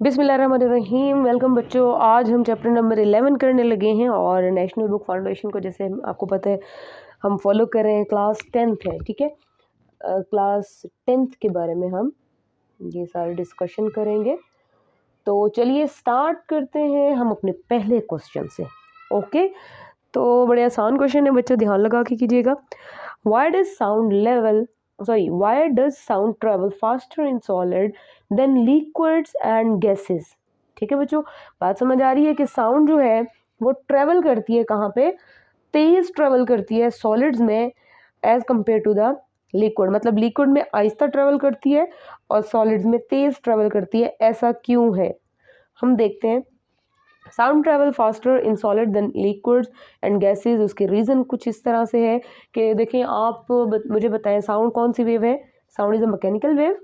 बिस्मिल्लाहिर्रहमानिर्रहीम। वेलकम बच्चों। आज हम चैप्टर नंबर 11 करने लगे हैं और नेशनल बुक फाउंडेशन को जैसे आपको पता है हम फॉलो कर रहे हैं। क्लास 10th है, ठीक है। क्लास 10th के बारे में हम ये सारे डिस्कशन करेंगे। तो चलिए स्टार्ट करते हैं हम अपने पहले क्वेश्चन से। ओके, तो बड़े आसान क्वेश्चन है बच्चों, ध्यान लगा के कीजिएगा। Why does sound travel faster in solid than liquids and gases? ठीक है बच्चों, बात समझ आ रही है कि साउंड जो है वो ट्रेवल करती है कहाँ पे, तेज ट्रेवल करती है सॉलिड्स में as compare to the liquid. मतलब लिक्विड में आहिस्ता ट्रेवल करती है और सॉलिड्स में तेज ट्रेवल करती है। ऐसा क्यों है हम देखते हैं। Sound travel faster in solid then liquids and gases. उसके रीज़न कुछ इस तरह से है कि देखें, आप मुझे बताएं साउंड कौन सी वेव है। Sound is a mechanical wave,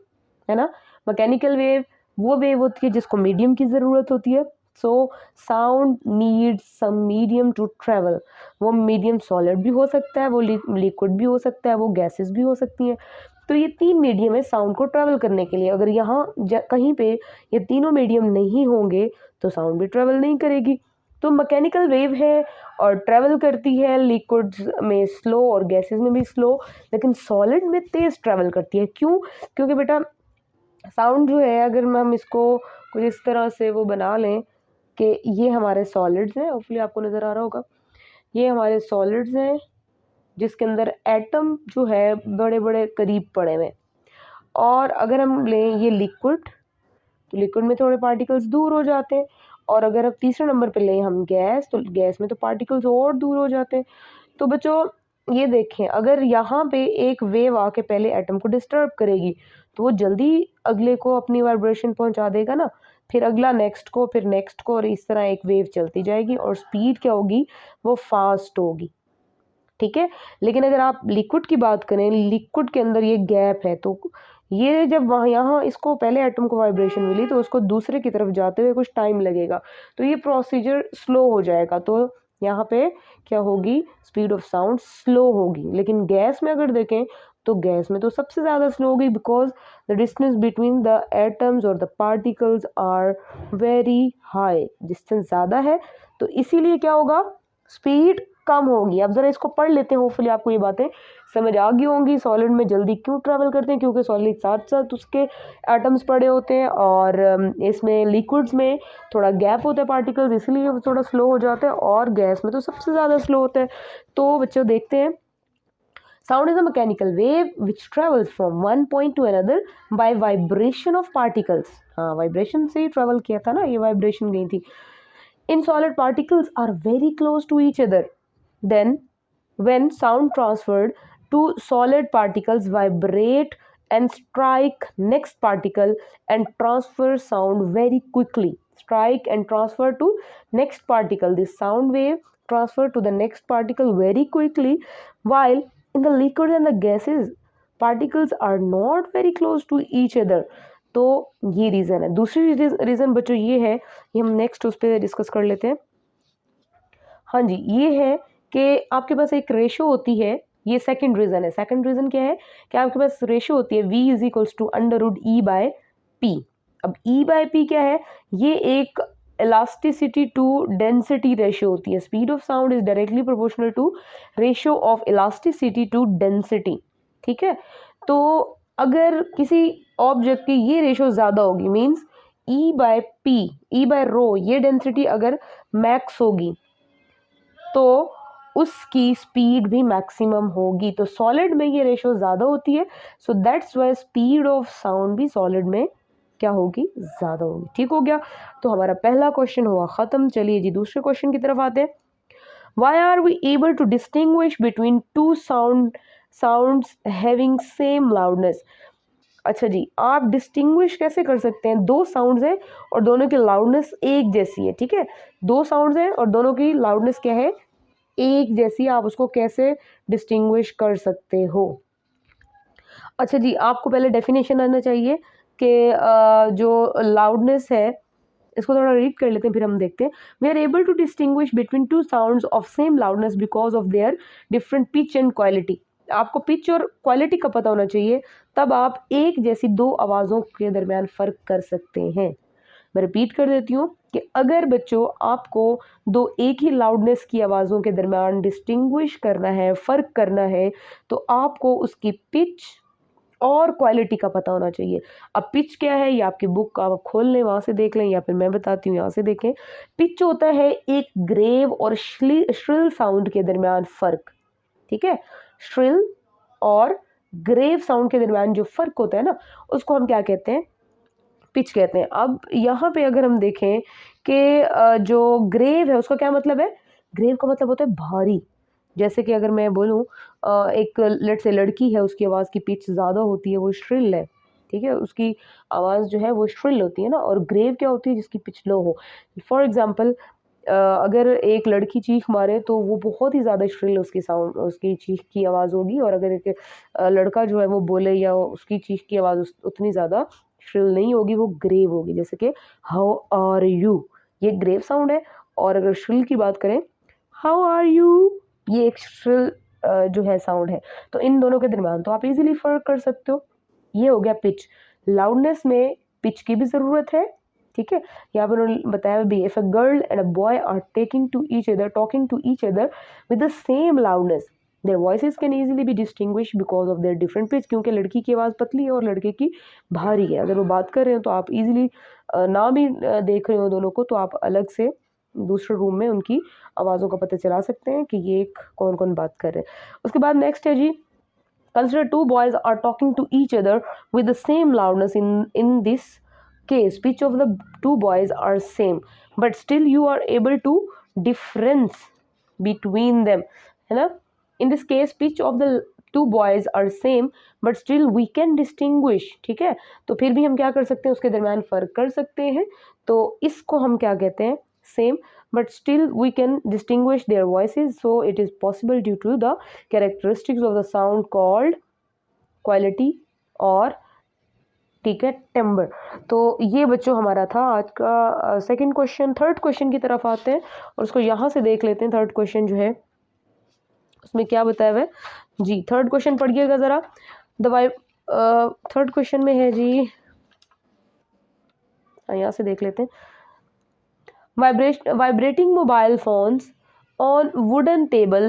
है ना। मैकेनिकल वेव वो वेव होती है जिसको मीडियम की ज़रूरत होती है। So sound needs some medium to travel. वो मीडियम सॉलिड भी हो सकता है, वो लिक्विड भी हो सकता है, वो गैसेज भी हो सकती हैं। तो ये तीन मीडियम है साउंड को ट्रेवल करने के लिए। अगर यहाँ कहीं पे ये तीनों मीडियम नहीं होंगे तो साउंड भी ट्रेवल नहीं करेगी। तो मैकेनिकल वेव है और ट्रेवल करती है लिक्विड्स में स्लो और गैसेस में भी स्लो, लेकिन सॉलिड में तेज ट्रेवल करती है। क्यों? क्योंकि बेटा साउंड जो है, अगर हम इसको कुछ इस तरह से वो बना लें कि ये हमारे सॉलिड्स हैं, होपफुली आपको नज़र आ रहा होगा, ये हमारे सॉलिड्स हैं जिसके अंदर एटम जो है बड़े बड़े करीब पड़े हुए। और अगर हम लें ये लिक्विड, तो लिक्विड में थोड़े पार्टिकल्स दूर हो जाते हैं। और अगर अब तीसरे नंबर पे लें हम गैस, तो गैस में तो पार्टिकल्स और दूर हो जाते हैं। तो बच्चों ये देखें, अगर यहाँ पे एक वेव आके पहले एटम को डिस्टर्ब करेगी तो वो जल्दी अगले को अपनी वाइब्रेशन पहुंचा देगा ना, फिर अगला नेक्स्ट को, फिर नेक्स्ट को, और इस तरह एक वेव चलती जाएगी और स्पीड क्या होगी, वो फास्ट होगी, ठीक है। लेकिन अगर आप लिक्विड की बात करें, लिक्विड के अंदर ये गैप है, तो ये जब वहाँ यहाँ इसको पहले एटम को वाइब्रेशन मिली तो उसको दूसरे की तरफ जाते हुए कुछ टाइम लगेगा, तो ये प्रोसीजर स्लो हो जाएगा। तो यहाँ पे क्या होगी, स्पीड ऑफ साउंड स्लो होगी। लेकिन गैस में अगर देखें तो गैस में तो सबसे ज़्यादा स्लो होगी, because the distance between the atoms और the particles are very high. Distance ज़्यादा है तो इसीलिए क्या होगा, स्पीड कम होगी। अब जरा इसको पढ़ लेते हैं, होपफुली आपको ये बातें समझ आ गई होंगी। सॉलिड में जल्दी क्यों ट्रैवल करते हैं, क्योंकि सॉलिड साथ साथ उसके एटम्स पड़े होते हैं, और इसमें लिक्विड्स में थोड़ा गैप होता है पार्टिकल्स, इसलिए वो थोड़ा स्लो हो जाता है, और गैस में तो सबसे ज़्यादा स्लो होता है। तो बच्चों देखते हैं, sound is a mechanical wave which travels from one point two another by vibration of particles. हाँ, वाइब्रेशन से ही ट्रेवल किया था ना, ये वाइब्रेशन गई थी। In solid particles are very close to each other, then when sound transferred to solid particles vibrate and strike next particle and transfer sound very quickly. Strike and transfer to next particle. This sound wave transfer to the next particle very quickly, while in the liquid and the gases particles are not very close to each other. तो ये reason है। दूसरी reason बच्चों ये है, ये हम next उस पर डिस्कस कर लेते हैं। हाँ जी, ये है कि आपके पास एक रेशो होती है, ये सेकंड रीज़न है। सेकंड रीज़न क्या है कि आपके पास रेशो होती है V is equals to √E/P। अब E/P क्या है, ये एक इलास्टिसिटी टू डेंसिटी रेशियो होती है। Speed of sound is directly proportional to ratio of elasticity to density, ठीक है। तो अगर किसी ऑब्जेक्ट की ये रेशियो ज़्यादा होगी, मीन्स E/P, E/ρ, ये डेंसिटी अगर मैक्स होगी तो उसकी स्पीड भी मैक्सिमम होगी। तो सॉलिड में ये रेशो ज़्यादा होती है, so that's why speed of sound भी सॉलिड में क्या होगी, ज़्यादा होगी। ठीक हो गया, तो हमारा पहला क्वेश्चन हुआ ख़त्म। चलिए जी दूसरे क्वेश्चन की तरफ आते हैं। Why are we able to distinguish between two sounds having same loudness. अच्छा जी, आप डिस्टिंग्विश कैसे कर सकते हैं, दो साउंड्स हैं और दोनों की लाउडनेस एक जैसी है, ठीक है। दो साउंड्स हैं और दोनों की लाउडनेस क्या है, एक जैसी। आप उसको कैसे डिस्टिंग्विश कर सकते हो। अच्छा जी, आपको पहले डेफिनेशन आना चाहिए कि जो लाउडनेस है, इसको थोड़ा रीड कर लेते हैं फिर हम देखते हैं। We are able to distinguish between two sounds of same loudness because of their different pitch and quality. आपको पिच और क्वालिटी का पता होना चाहिए, तब आप एक जैसी दो आवाज़ों के दरमियान फ़र्क कर सकते हैं। मैं रिपीट कर देती हूँ कि अगर बच्चों आपको दो एक ही लाउडनेस की आवाज़ों के दरमियान डिस्टिंग्विश करना है, फ़र्क करना है, तो आपको उसकी पिच और क्वालिटी का पता होना चाहिए। अब पिच क्या है, ये आपकी बुक आप खोल लें, वहाँ से देख लें, या फिर मैं बताती हूँ, यहाँ से देखें। पिच होता है एक ग्रेव और श्रिल साउंड के दरमियान फ़र्क, ठीक है। श्रिल और ग्रेव साउंड के दरमियान जो फ़र्क होता है ना, उसको हम क्या कहते हैं, पिच कहते हैं। अब यहाँ पे अगर हम देखें कि जो ग्रेव है उसका क्या मतलब है, ग्रेव का मतलब होता है भारी। जैसे कि अगर मैं बोलूँ एक लेट्स से लड़की है, उसकी आवाज़ की पिच ज़्यादा होती है, वो श्रिल है, ठीक है, उसकी आवाज़ जो है वो श्रिल होती है ना। और ग्रेव क्या होती है, जिसकी पिच लो हो। फॉर एग्जांपल अगर एक लड़की चीख मारे तो वो बहुत ही ज़्यादा श्रिल उसकी साउंड, उसकी चीख की आवाज़ होगी। और अगर एक लड़का जो है वो बोले या उसकी चीख की आवाज़ उतनी ज़्यादा श्रिल नहीं होगी, वो ग्रेव होगी। जैसे कि हाउ आर यू, ये ग्रेव साउंड है। और अगर श्रिल की बात करें, हाउ आर यू, ये एक श्रिल जो है साउंड है। तो इन दोनों के दरमियान तो आप इजीली फ़र्क कर सकते हो। ये हो गया पिच। लाउडनेस में पिच की भी ज़रूरत है, ठीक है। यहाँ पर उन्होंने बताया भी, if a girl and a boy are talking to each other with the same loudness, their voices can easily be distinguish because of their different pitch. क्योंकि लड़की की आवाज़ पतली है और लड़के की भारी है। अगर वो बात कर रहे हैं तो आप इजीली ना भी देख रहे हो दोनों को, तो आप अलग से दूसरे रूम में उनकी आवाज़ों का पता चला सकते हैं कि ये कौन कौन बात कर रहे हैं। उसके बाद नेक्स्ट है जी, consider two boys are talking to each other with the same loudness. In this case, pitch of the two boys are same, but still you are able to difference between them, है ना। in this case pitch of the two boys are same but still we can distinguish, ठीक है। तो फिर भी हम क्या कर सकते हैं, उसके दरमियान फ़र्क कर सकते हैं। तो इसको हम क्या कहते हैं, same but still we can distinguish their voices, so it is possible due to the characteristics of the sound called quality और, ठीक है, टिम्बर। तो ये बच्चों हमारा था आज का सेकंड क्वेश्चन। थर्ड क्वेश्चन की तरफ आते हैं और उसको यहाँ से देख लेते हैं। थर्ड क्वेश्चन जो है उसमें क्या बताया हुआ है जी, थर्ड क्वेश्चन पढ़िएगा ज़रा। थर्ड क्वेश्चन में है जी, यहाँ से देख लेते हैं। Vibrating mobile phones on wooden table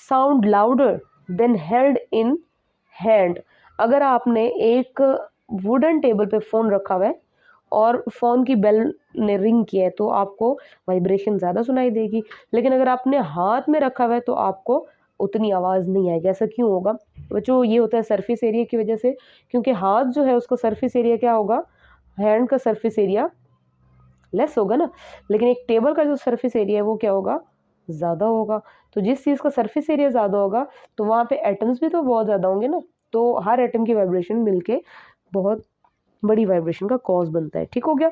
sound louder than held in hand। अगर आपने एक वुडन टेबल पे फ़ोन रखा हुआ है और फ़ोन की बेल ने रिंग किया है तो आपको वाइब्रेशन ज़्यादा सुनाई देगी। लेकिन अगर आपने हाथ में रखा हुआ है तो आपको उतनी आवाज़ नहीं आएगी। ऐसा क्यों होगा बच्चों, ये होता है सरफेस एरिया की वजह से। क्योंकि हाथ जो है उसको सरफेस एरिया क्या होगा, हैंड का सरफेस एरिया लेस होगा ना, लेकिन एक टेबल का जो सरफेस एरिया है वो क्या होगा, ज़्यादा होगा। तो जिस चीज़ का सरफेस एरिया ज़्यादा होगा तो वहाँ पे एटम्स भी तो बहुत ज़्यादा होंगे ना, तो हर एटम की वाइब्रेशन मिलके बहुत बड़ी वाइब्रेशन का कॉज बनता है। ठीक हो गया,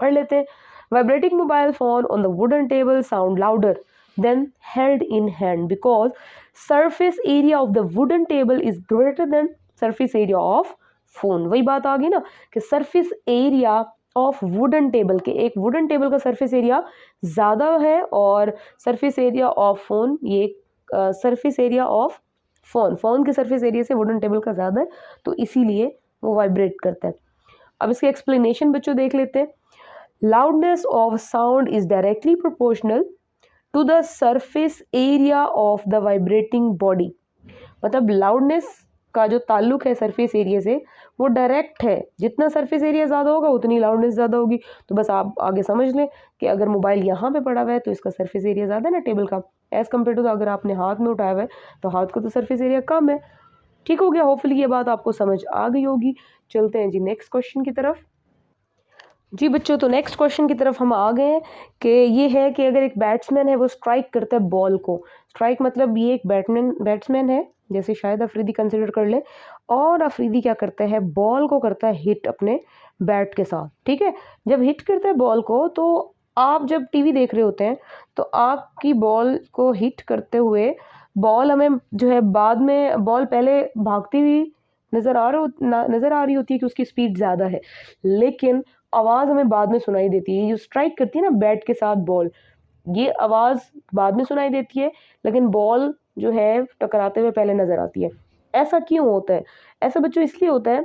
पढ़ लेते हैं। Vibrating mobile phone on the wooden table sound louder than held in hand because surface area of the wooden table is greater than surface area of phone. वही बात आ गई ना कि surface area of wooden table के, एक wooden table का surface area ज़्यादा है और सरफेस एरिया ऑफ फोन, ये सरफेस एरिया ऑफ फोन के सरफेस एरिया से वुडन टेबल का ज़्यादा है, तो इसीलिए वो वाइब्रेट करता है। अब इसके एक्सप्लेनेशन बच्चों देख लेते हैं। Loudness of sound is directly proportional to the surface area of the vibrating body. मतलब लाउडनेस का जो ताल्लुक है सरफेस एरिया से वो डायरेक्ट है। जितना सरफेस एरिया ज़्यादा होगा उतनी लाउडनेस ज़्यादा होगी। तो बस आप आगे समझ लें कि अगर मोबाइल यहाँ पे पड़ा हुआ है तो इसका सरफेस एरिया ज़्यादा है ना टेबल का, एज़ कम्पेयर टू अगर आपने हाथ में उठाया हुआ है तो हाथ का तो सरफेस एरिया कम है। ठीक हो गया, होपफुली ये बात आपको समझ आ गई होगी। चलते हैं जी नेक्स्ट क्वेश्चन की तरफ। जी बच्चों, तो नेक्स्ट क्वेश्चन की तरफ हम आ गए हैं कि ये है कि अगर एक बैट्समैन है वो स्ट्राइक करता है बॉल को, स्ट्राइक मतलब ये एक बैट्समैन है, जैसे शायद अफरीदी कंसिडर कर ले, और अफरीदी क्या करता है, बॉल को करता है हिट अपने बैट के साथ। ठीक है, जब हिट करता है बॉल को तो आप जब टीवी देख रहे होते हैं तो आपकी बॉल को हिट करते हुए बॉल हमें जो है बाद में, बॉल पहले भागती हुई नज़र आ रही होती है कि उसकी स्पीड ज़्यादा है, लेकिन आवाज़ हमें बाद में सुनाई देती है। ये जो स्ट्राइक करती है ना बैट के साथ बॉल, ये आवाज़ बाद में सुनाई देती है, लेकिन बॉल जो है टकराते हुए पहले नज़र आती है। ऐसा क्यों होता है? ऐसा बच्चों इसलिए होता है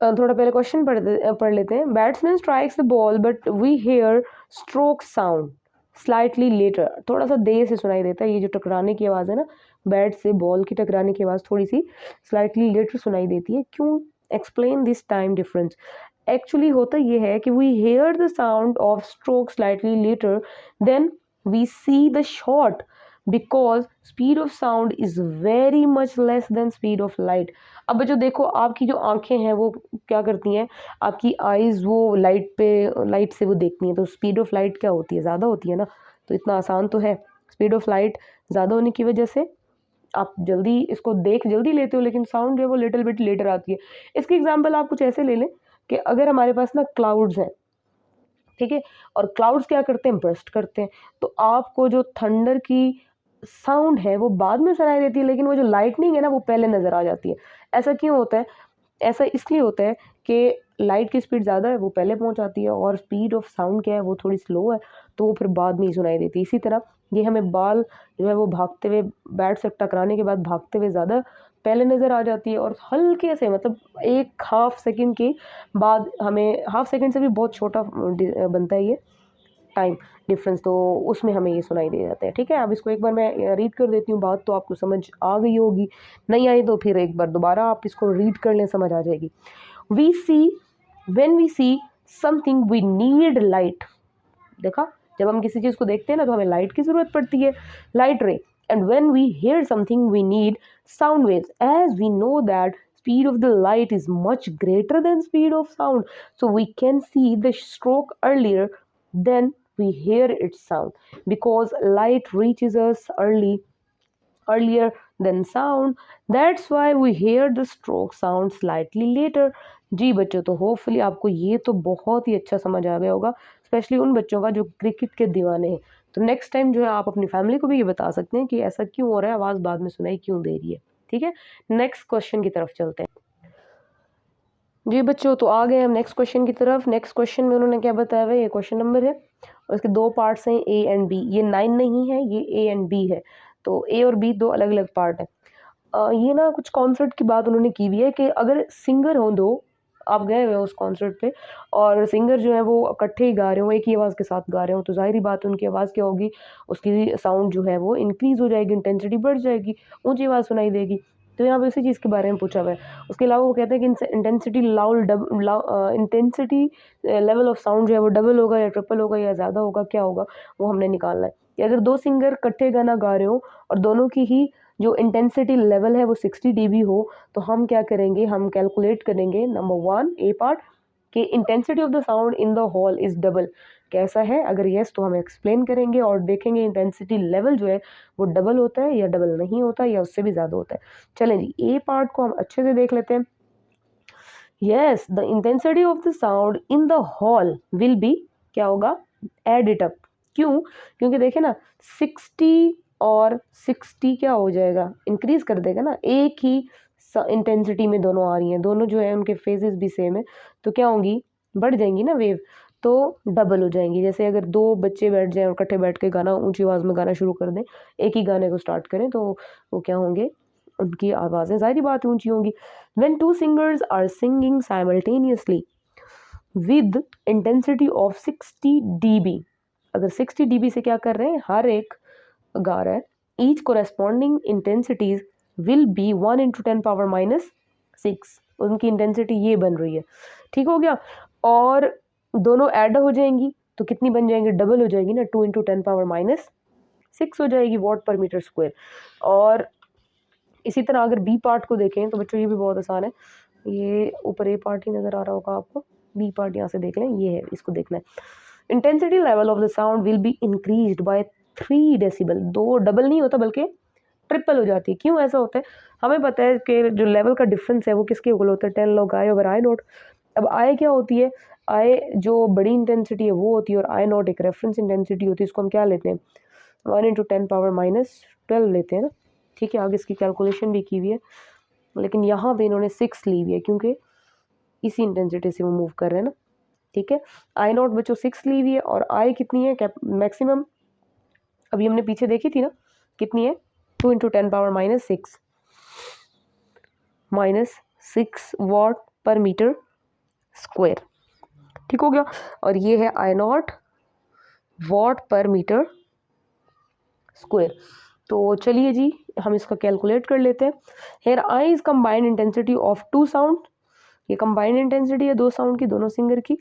थोड़ा पहले क्वेश्चन पढ़ लेते हैं। Batsman strikes the ball but we hear stroke sound slightly later. थोड़ा सा देर से सुनाई देता है, ये जो टकराने की आवाज़ है ना, बैट से बॉल की टकराने की आवाज़ थोड़ी सी स्लाइटली लेटर सुनाई देती है। क्यों? Explain this time difference. Actually होता ये है कि we hear the sound of stroke slightly later than we see the shot because speed of sound is very much less than speed of light. अब बच्चों देखो, आपकी जो आंखें हैं वो क्या करती हैं, आपकी आईज वो लाइट से वो देखती हैं, तो स्पीड ऑफ लाइट क्या होती है, ज़्यादा होती है ना। तो इतना आसान तो है, स्पीड ऑफ लाइट ज़्यादा होने की वजह से आप जल्दी इसको देख जल्दी लेते हो, लेकिन साउंड जो है वो लिटिल बिट लेटर आती है। इसकी एग्जांपल आप कुछ ऐसे ले लें कि अगर हमारे पास ना क्लाउड्स हैं, ठीक है, और क्लाउड्स क्या करते हैं, बर्स्ट करते हैं, तो आपको जो थंडर की साउंड है वो बाद में सुनाई देती है, लेकिन वो जो लाइटनिंग है ना वो पहले नज़र आ जाती है। ऐसा क्यों होता है? ऐसा इसलिए होता है कि लाइट की स्पीड ज़्यादा है, वो पहले पहुंच जाती है, और स्पीड ऑफ साउंड क्या है, वो थोड़ी स्लो है, तो वो फिर बाद में ही सुनाई देती है। इसी तरह ये हमें बाल जो है वो भागते हुए बैट से टकराने के बाद भागते हुए ज़्यादा पहले नज़र आ जाती है, और हल्के से मतलब एक हाफ सेकंड के बाद हमें, हाफ सेकंड से भी बहुत छोटा बनता है ये टाइम डिफरेंस, तो उसमें हमें ये सुनाई दे जाता है। ठीक है, अब इसको एक बार मैं रीड कर देती हूँ, बात तो आपको समझ आ गई होगी, नहीं आई तो फिर एक बार दोबारा आप इसको रीड कर लें, समझ आ जाएगी। We see, when we see something we need light. देखा, जब हम किसी चीज़ को देखते हैं ना तो हमें लाइट की ज़रूरत पड़ती है, light ray. And when we hear something we need sound waves, as we know that speed of the light is much greater than speed of sound, so we can see the stroke earlier than we hear its sound because light reaches us earlier than sound. That's why we hear the stroke sound slightly later. जी बच्चों, तो hopefully आपको ये तो बहुत ही अच्छा समझ आ गया होगा, स्पेशली उन बच्चों का जो क्रिकेट के दीवाने हैं। तो नेक्स्ट टाइम जो है आप अपनी फैमिली को भी ये बता सकते हैं कि ऐसा क्यों हो रहा है, आवाज़ बाद में सुनाई क्यों दे रही है। ठीक है, नेक्स्ट क्वेश्चन की तरफ चलते हैं। जी बच्चों, तो आ गए हम नेक्स्ट क्वेश्चन की तरफ। नेक्स्ट क्वेश्चन में उन्होंने क्या बताया हुआ है, ये क्वेश्चन नंबर है और इसके दो पार्ट्स हैं, ए एंड बी। ये 9 नहीं है, ये ए एंड बी है, तो ए और बी दो अलग अलग पार्ट है। ये ना कुछ कॉन्सर्ट की बात उन्होंने की हुई है कि अगर सिंगर हो दो, आप गए हुए हो उस कॉन्सर्ट पे और सिंगर जो है वो इकट्ठे ही गा रहे हो, एक ही आवाज़ के साथ गा रहे हो, तो जाहिर ही बात है उनकी आवाज़ क्या होगी, उसकी साउंड जो है वो इंक्रीज़ हो जाएगी, इंटेंसिटी बढ़ जाएगी, ऊंची आवाज़ सुनाई देगी। तो यहाँ पे उसी चीज़ के बारे में पूछा हुआ है। उसके अलावा वो कहते हैं कि intensity intensity level of sound जो है वो डबल होगा या ट्रिपल होगा या ज़्यादा होगा, क्या होगा वो हमने निकालना है। कि अगर दो सिंगर इकट्ठे गाना गा रहे हो और दोनों की ही जो इंटेंसिटी लेवल है वो 60 dB हो, तो हम क्या करेंगे, हम कैलकुलेट करेंगे नंबर 1 ए पार्ट कि intensity of the sound in the hall is double. कैसा है, अगर यस तो हम एक्सप्लेन करेंगे और देखेंगे इंटेंसिटी लेवल जो है वो डबल होता है या डबल नहीं होता या उससे भी ज़्यादा होता है। चलें जी, ए पार्ट को हम अच्छे से देख लेते हैं। Yes, the intensity of the sound in the hall will be, क्या होगा, एड इट अप। क्यों? क्योंकि देखे ना 60 और 60 क्या हो जाएगा, इंक्रीज कर देगा ना, एक ही इंटेंसिटी में दोनों आ रही हैं, दोनों जो है उनके फेजेस भी सेम है, तो क्या होंगी, बढ़ जाएंगी ना वेव, तो डबल हो जाएंगी। जैसे अगर दो बच्चे बैठ जाएं और इकट्ठे बैठ के गाना ऊंची आवाज़ में गाना शुरू कर दें, एक ही गाने को स्टार्ट करें, तो वो क्या होंगे, उनकी आवाज़ें ज़ाहिर बात ऊंची होंगी। When two singers are singing simultaneously with intensity of 60 dB, अगर 60 dB से क्या कर रहे हैं, हर एक गा रहा है, each corresponding intensities will be 1 into 10 power minus 6, उनकी इंटेंसिटी ये बन रही है। ठीक हो गया, और दोनों ऐड हो जाएंगी तो कितनी बन जाएंगी, डबल हो जाएगी ना, 2 into 10 power minus 6 हो जाएगी वॉट पर मीटर स्क्वायर। और इसी तरह अगर बी पार्ट को देखें तो बच्चों ये भी बहुत आसान है, ये ऊपर ए पार्ट ही नज़र आ रहा होगा आपको, बी पार्ट यहाँ से देख लें, ये है, इसको देखना है। Intensity level of the sound will be increased by 3 decibel, दो डबल नहीं होता बल्कि ट्रिपल हो जाती है। क्यों ऐसा होता है, हमें पता है कि जो लेवल का डिफरेंस है वो किसके इक्वल होता है, 10 log I over I not. अब आई क्या होती है, आई जो बड़ी इंटेंसिटी है वो होती है, और आई नॉट एक रेफरेंस इंटेंसिटी होती है, इसको हम क्या लेते हैं, 1 into 10 power minus 12 लेते हैं ना। ठीक है, आगे इसकी कैलकुलेशन भी की हुई है, लेकिन यहाँ पे इन्होंने 6 ली हुई है क्योंकि इसी इंटेंसिटी से वो मूव कर रहे हैं ना। ठीक है, आई नॉट बच्चों 6 ली हुई है, और आई कितनी है, मैक्सिमम अभी हमने पीछे देखी थी ना, कितनी है, 2 into 10 power minus 6 वॉट पर मीटर स्क्वायर। ठीक हो गया। और ये है I0 वॉट पर मीटर स्क्वायर। तो चलिए जी हम इसका कैलकुलेट कर लेते हैं। Here I is combined intensity of two sound, ये कंबाइंड इंटेंसिटी है दो साउंड की, दोनों सिंगर की।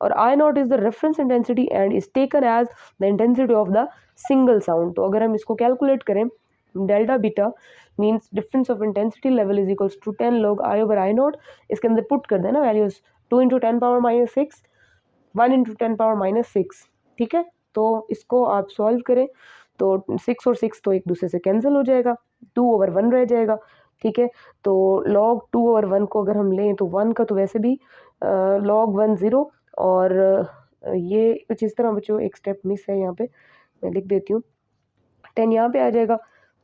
और I0 is the reference intensity and is taken as the intensity of the single sound. तो अगर हम इसको कैलकुलेट करें, delta beta means difference of intensity level is equals to 10 log I over I0। इसके अंदर put कर देना values 2 × 10⁻⁻6, 1 × 10⁻�6। ठीक है, तो इसको आप सॉल्व करें तो 6 और 6 तो एक दूसरे से कैंसिल हो जाएगा, 2/1 रह जाएगा। ठीक है, तो log 2/1 को अगर हम लें तो 1 का तो वैसे भी log 1 0, और ये कुछ इस तरह बच्चों एक स्टेप मिस है यहाँ पे, मैं लिख देती हूँ। 10 यहाँ पे आ जाएगा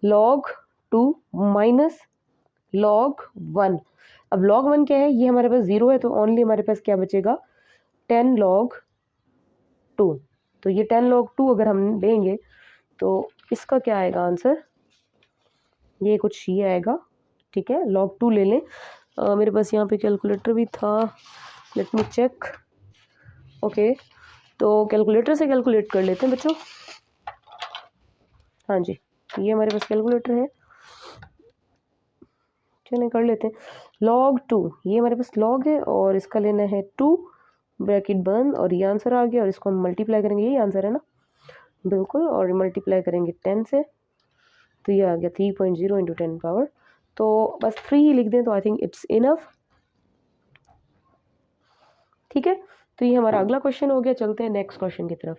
log 2 माइनस log 1। अब log 1 क्या है, ये हमारे पास 0 है, तो ओनली हमारे पास क्या बचेगा 10 log 2। तो ये 10 log 2 अगर हम लेंगे तो इसका क्या आएगा आंसर, ये कुछ ये आएगा। ठीक है, log 2 ले लें। मेरे पास यहाँ पे कैलकुलेटर भी था, लेट मी चेक। ओके, तो कैलकुलेटर से कैलकुलेट कर लेते हैं बच्चों। हाँ जी, ये हमारे पास कैलकुलेटर है, चलिए कर लेते हैं। log 2 ये हमारे पास log है और इसका लेना है 2, ब्रैकेट बंद, और ये आंसर आ गया। और इसको हम मल्टीप्लाई करेंगे, यही आंसर है ना, बिल्कुल, और मल्टीप्लाई करेंगे 10 से, तो ये आ गया 3.0 × 10 पावर। तो बस 3 ही लिख दें तो आई थिंक इट्स इनफ। ठीक है, तो ये हमारा अगला क्वेश्चन हो गया। चलते हैं नेक्स्ट क्वेश्चन की तरफ।